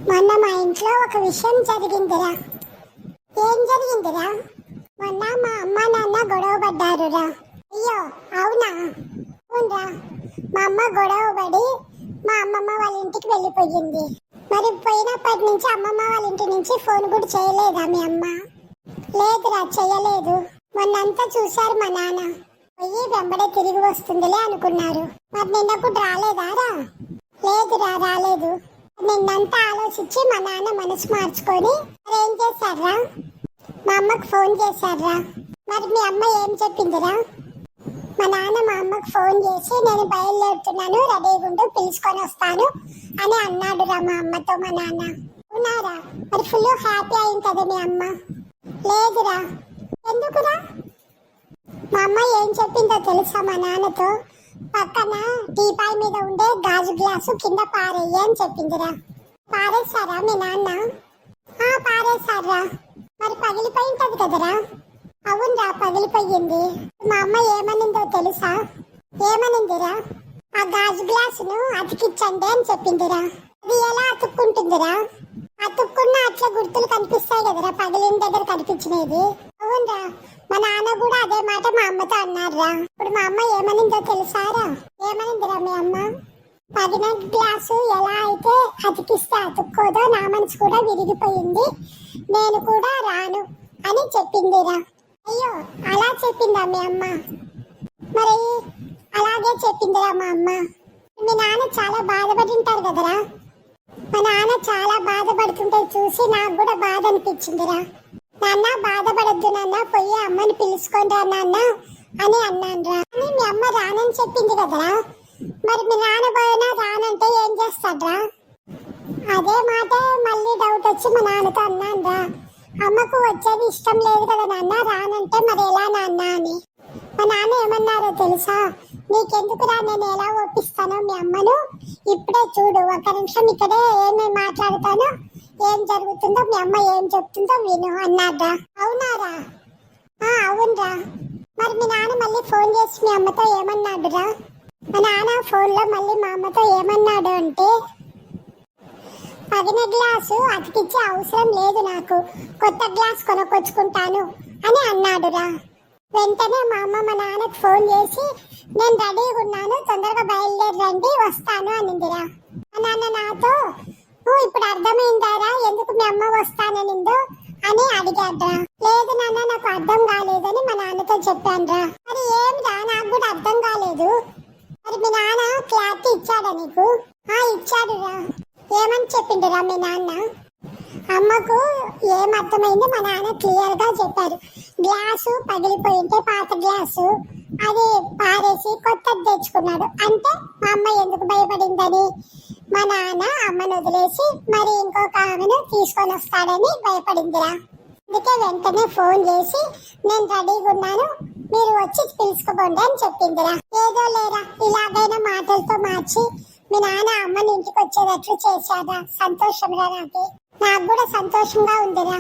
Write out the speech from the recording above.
మొన్న మా ఇంట్లో ఒక విషయం జరిగిందిరా. ఏం జరిగిందిరా? మొన్న మా అమ్మ నాన్న గొడవ పడ్డారురా. అయ్యో అవునా? అవునరా, మా అమ్మ గొడవ పడి మా అమ్మమ్మ వాళ్ళ ఇంటికి వెళ్ళిపోయింది. మరి పోయినప్పటి నుంచి అమ్మమ్మ వాళ్ళ ఇంటి నుంచి ఫోన్ కూడా చేయలేదా మీ అమ్మ? లేదురా, చేయలేదు. మొన్నంతా చూశారు మా నాన్న. పోయి వెంబడే తిరిగి వస్తుందిలే అనుకున్నారు. మరి నిన్న కూడా రాలేదారా? లేదురా, రాలేదు. నిన్నంతా ఆలోచించి మా నాన్న మనసు మార్చుకొని ఏం చేశారా? మా అమ్మకు ఫోన్ చేశారా? మరి మీ అమ్మ ఏం చెప్పిందిరా? మా నాన్న మా అమ్మకు ఫోన్ చేసి నేను బయలుదేరుతున్నాను, రెడీగా ఉండు, పిలుచుకొని వస్తాను అని అన్నాడురా మా అమ్మతో మా నాన్న. ఉన్నారా? మరి ఫుల్ హ్యాపీ అయింది కదా మీ అమ్మ? లేదురా. ఎందుకురా? మా అమ్మ ఏం చెప్పిందో తెలుసా మా నాన్నతో? పక్కన టీపాయ్ మీద ఉండే గాజు గ్లాసు కింద పారేయి అని చెప్పిందిరా. పారేశారా మీ నాన్న? పారేశారా. మరి పగిలిపోయి ఉంటది కదరా? అవునరా, పగిలిపోయింది. మా అమ్మ ఏమనిందో తెలుసా? ఏమనిందిరా? ఆ గాజు గ్లాసును అతికిచ్చండి అని చెప్పిందిరా. అది ఎలా అతుక్కుంటుందిరా? అతుక్కున్న అట్లా గుర్తులు కనిపిస్తాయి కదరా, పగిలిన దగ్గర కనిపించినది. అవునరా, మా నాన్న కూడా అదే మాట మా అమ్మతో అన్నారా. ఇప్పుడు మా అమ్మ ఏమనిందో తెలుసారా? ఏమనిందిరా మీ అమ్మ? పగిన గ్లాసు ఎలా అయితే అతికిస్తే అతుక్కోదో నా మనసు కూడా విరిగిపోయింది, నేను కూడా రాను అని చెప్పిందిరా. అయ్యో, అలా చెప్పిందా మీ అమ్మ? మరి అలాగే చెప్పిందిరా మా అమ్మ. మీ నాన్న చాలా బాధపడి ఉంటారు కదరా. మా నాన్న చాలా బాధపడుతుంటే చూసి నాకు కూడా బాధ అనిపించిందిరా. నాన్న బాధపడద్దు నాన్న, పోయి అమ్మని పిలుచుకోండి నాన్న అని అన్నానురా. అని మీ అమ్మ రానని చెప్పింది కదరా. మరి మీ నాన్న పోయినా రానంటే ఏం చేస్తాడ్రా? అదే మాట మళ్ళీ డౌట్ వచ్చి మా నాన్నతో అన్నానురా. అమ్మకు వచ్చేది ఇష్టం లేదు కదా నాన్న, రానంటే మరి ఎలా నాన్న అని. మా నాన్న ఏమన్నారో తెలుసా? నీకెందుకురా, నేను ఎలా ఒప్పిస్తానో మీ అమ్మను, ఇప్పుడే చూడు, ఒక నిమిషం ఇక్కడే ఏమేమి మాట్లాడుతానో, ఏం జరుగుతుందో, మీ అమ్మ ఏం చెప్తుందో విను అన్నారా. అవునారా? అవునరా. మరి మీ నాన్న మళ్ళీ ఫోన్ చేసి మీ అమ్మతో ఏమన్నాడురా? మా నాన్న ఫోన్లో మళ్ళీ మా అమ్మతో ఏమన్నాడు అంటే, పగిన గ్లాసు అతికిచ్చే అవసరం లేదు, నాకు కొత్త గ్లాస్ కొనుక్కొచ్చుకుంటాను అని అన్నాడురా. వెంటనే మా అమ్మ మా నాన్నకు ఫోన్ చేసి నేను రెడీగా ఉన్నాను, తొందరగా బయలుదేరండి, వస్తాను అనిందిరా. మా నాన్న నాతో ఇప్పుడు అర్థమైందారా ఎందుకు మీ అమ్మ వస్తాననిందో అని అడిగాడ్రా. లేదు నాన్న, నాకు అర్థం కాలేదని మా నాన్నతో చెప్పానురా. మరి ఏమిరా, నాకు కూడా అర్థం కాలేదు. మరి మీ నాన్న క్లారిటీ ఇచ్చాడా నీకు? ఇచ్చాడురా. ఏమని చెప్పిండురా మీ నాన్న? అమ్మకు ఏం అర్థమైంది మా నాన్న క్లియర్ గా చెప్పారు. గ్లాసు పగిలిపోయింటే పాత గ్లాసు అది పారేసి కొత్తది తెచ్చుకున్నాడు అంటే మా అమ్మ ఎందుకు భయపడిందని మా నాన్న అమ్మను వదిలేసి మరి ఇంకొక ఆమెను తీసుకొని వస్తాడని భయపడిందిరా. అందుకే వెంటనే ఫోన్ చేసి నేను రెడీగా ఉన్నాను, మీరు వచ్చి పిలుచుకోండి అని చెప్పిందిరా. ఏదో లేరా, ఇలాగైనా మాటలతో మార్చి మీ నాన్న అమ్మని ఇంటికి వచ్చేటట్లు చేశారా. సంతోషం రా, నాకు కూడా సంతోషంగా ఉందిరా.